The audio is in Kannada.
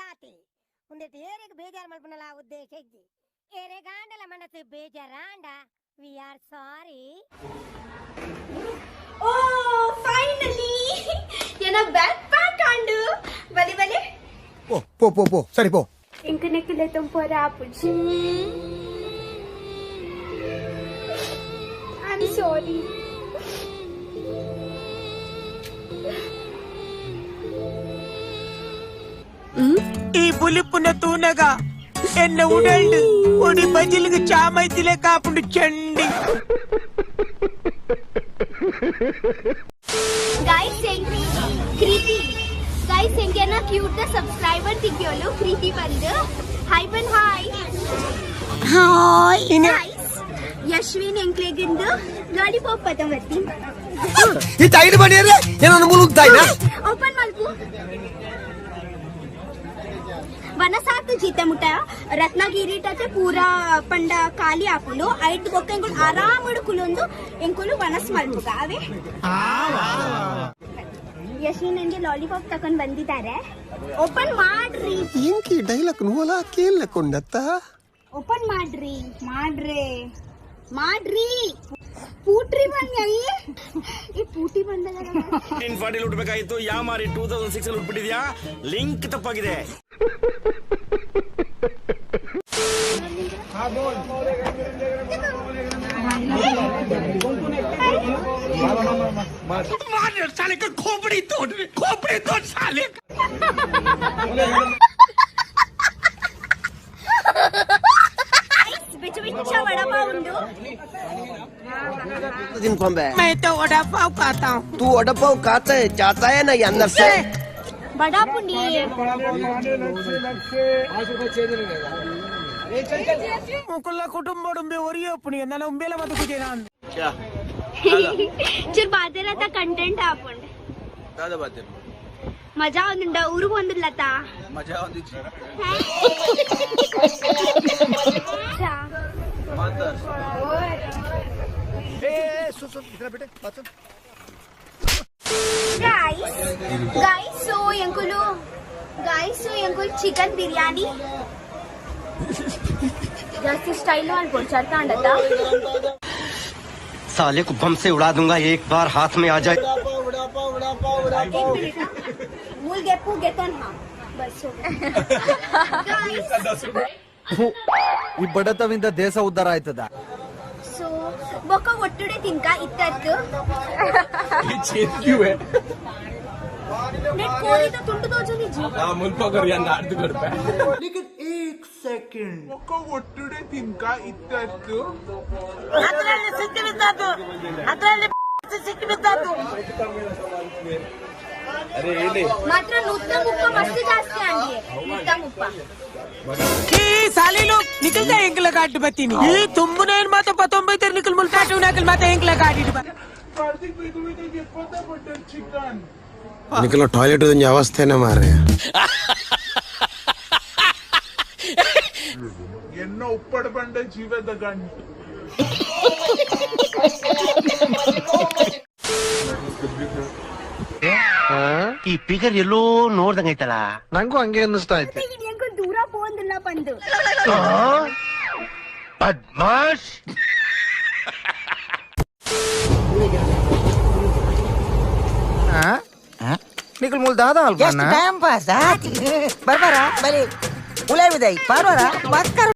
ಗಾತಿ ಒಂದಿಟ್ಟು ಏರಿಗೆ ಬೇಜಾರು ಮಾಡ್ಕೊಳಲ್ಲ ಉದ್ದೇಶ ಇಜ್ಜಿ ಏರೆ ಗಾಂಡಲ ಮನಸ್ಸು ಬೇಜಾರಾಂಡ we are sorry. Oh finally ಏನ ಬ್ಯಾಕ್ ಪ್ಯಾಕ್ ಆಂಡು ಬಲಿ ಬಲಿ ಪೋ ಸರಿ ಪೋ ಇಂಕನೆ ಕಿಲೆ ತುಂಪೋರ ಆಪುಜಿ. I am sorry. ಈ ಬುಲಿಪುನ ತೂನಗ ಎನ್ನ ಉಡಲ್ಡು ಒಡಿ ಬಜಿಲಿಗೆ ಚಾಮೈತಿಲೆ ಕಾಪುಂಡು ಚಂಡಿ. ಗೈಸ್ ಎಂಕಿ ಕ್ರೀತಿ ಗೈಸ್ ಎಂಕೆನ ಕ್ಯೂಟ್ ಸಬ್ಸ್ಕ್ರೈಬರ್ ತಿಕ್ಯೋಲು ಕ್ರೀತಿ ಬಂದು ಹಾಯ್ ಬನ್ ಹಾಯ್ ಹಾಯ್ ಗೈಸ್ ಯಶ್ವಿನ್ ಎಂಕ್ಲೆಗಿಂದು ಲಾಲಿಪಾಪ್ ಪದಮತಿ ಈ ಟೈಡ್ ಬನಿಯರೆ ಏನನ್ನ ಮುಳುಗ್ತಾಯಿನಾ ಓಪನ್ ಮಾಡ್ಕು. ವನಸಾತು ಜೀತೆ ಮುಟ್ಟ ರತ್ನಗಿರಿಟತೆ ಪೂರಾ ಪಂಡ ಖಾಲಿ ಹಾಕೊಂಡು 5 ಬೊಕ್ಕ ಎಂಕುಲು ಆರಾಮ್ ಹಿಡ್ಕುಲೊಂದು ಎಂಕುಲು ವನಸ್ ಮಲ್ಪುಗ ಅವೇ. ಯಶ್ವಿನ್ ನನಗೆ ಲಾಲಿಪಾಪ್ ತಕೊಂಡ್ ಬಂದಿದ್ದಾರೆ. ಓಪನ್ ಮಾಡ್ರಿ. ಇಂಕಿ ಡೈಲಾಗ್ ನೋಲ ಕೇಳಕೊಂಡತ್ತ ಓಪನ್ ಮಾಡ್ರಿ ಮಾಡ್ರಿ ಪೂಟ್ರಿ ಬಂದಲ್ಲಿ ಈ ಪೂಟಿ ಬಂದಲ್ಲ. 1940 ಹುಟ್ಟಬೇಕಾಗಿತ್ತು ಯಾ ಮಾರಿ 2006 ಅಲ್ಲಿ ಹುಟ್ಬಿಟ್ಟಿದ್ಯಾ. ಲಿಂಕ್ ತಪ್ಪಾಗಿದೆ. साले का खोपड़ी तोड़ साले. बिच वड़ा पाव उंडू. मैं तो वड़ा पाव खाता हूँ. तू वड़ा पाव खाता है चाहता है ना ये अंदर से बड़ा पुंडी मुकुल्ला कुटुंब उम्बे ओरियो पुणी नन्ना उम्बेला मत कुजेना क्या चिर बातेला कंटेंट आपण दादा बातें मजा ಒಂದುಂಡ ಊರಿಗೆ ಬಂದಿಲ್ಲತ मजा ಒಂದಿಚ್ಚಿ गाइस सो ಎಂಕುಲು ಚಿಕನ್ ಬಿರಿಯಾನಿ ಜಾಸ್ತಿ ಸ್ಟೈಲ್ ಮಾಡ್ಕೊಂಡು ಚರ್ತಾಂಡತ. साले को बम से उड़ा दूंगा एक बार हाथ में आ जाए. मूलगे पूगे तो ना बस ಈ ಬಡತವಿಂದ ದೇಶ ಉದ್ಧಾರ ಆಯ್ತದ. ಸೊ ಬೊಕ್ಕ ಒಟ್ಟುಡೆ ತಿನ್ಕ ಇತ್ತತ್ತು ನೆಟ್ ಕೋಳಿ तो ತುಂಡು ತೋಜನಿ ಜಿ ಮುಲ್ಪಗರಿ ಅಂತ ಅರ್ಧ ಕೊಡ್ಪೆ. ఒక్క ఒట్టుడే తినక ఇత్తు ಅದರಲ್ಲಿ ಸಿಕ್ಕಿಬಿದ್ದದ್ದು ಅದರಲ್ಲಿ ಸಿಕ್ಕಿಬಿದ್ದದ್ದು ಮಾತ್ರ ನುತ್ತ ಮುಕ್ಕ ಮಸ್ತ್ ಜಾಸ್ತಿ ಆಂಡಿ ನುತ್ತ ಮುಪ್ಪ ಈ ಸಾಲಿಲು ನಿಕಲ್ತಾ ಎಂಕಲ ಕಾಟ್ ಬತ್ತೀನಿ ಈ ತುಂಬುನೇನ್ ಮಾತ 19 ನಿಕಲ್ ಮುಲ್ಕಾಟು ನಕಲ್ ಮಾತ ಎಂಕಲ ಕಾಟಿಟ್ ಬಾ. కార్తీక్ మీకు మీకు చెప్పొద్దా బటర్ చికెన్ निकलो टॉयलेट की अवस्था ना मार रहे ఎన్నో ఉప్పడి పంట జీవిత గంట ಈ ಫಿಗರ್ ಎಲ್ಲೋ ನೋಡ್ದಂಗೈತಲ್ಲ. ನಂಗೂ ಹಂಗೆ ಅನ್ನಿಸ್ತಾ ಐತೆ. ಎಂಕು ದೂರ ಪೋಂದಿಲ್ಲ ಬಂದು ಬದ್ಮಾಶ್. ನಿಖಲ್ ಮುಲ್ ದಾದಾ ಅಲ್ವಾ ಎಷ್ಟು ಟೈಮ್ ಪಾಸ್ ಬರ್ಬಾರ ಬಲಿ ಉಳವಿದೈ ಪಾರ್ವಾರ ಬಕ್ಕರ್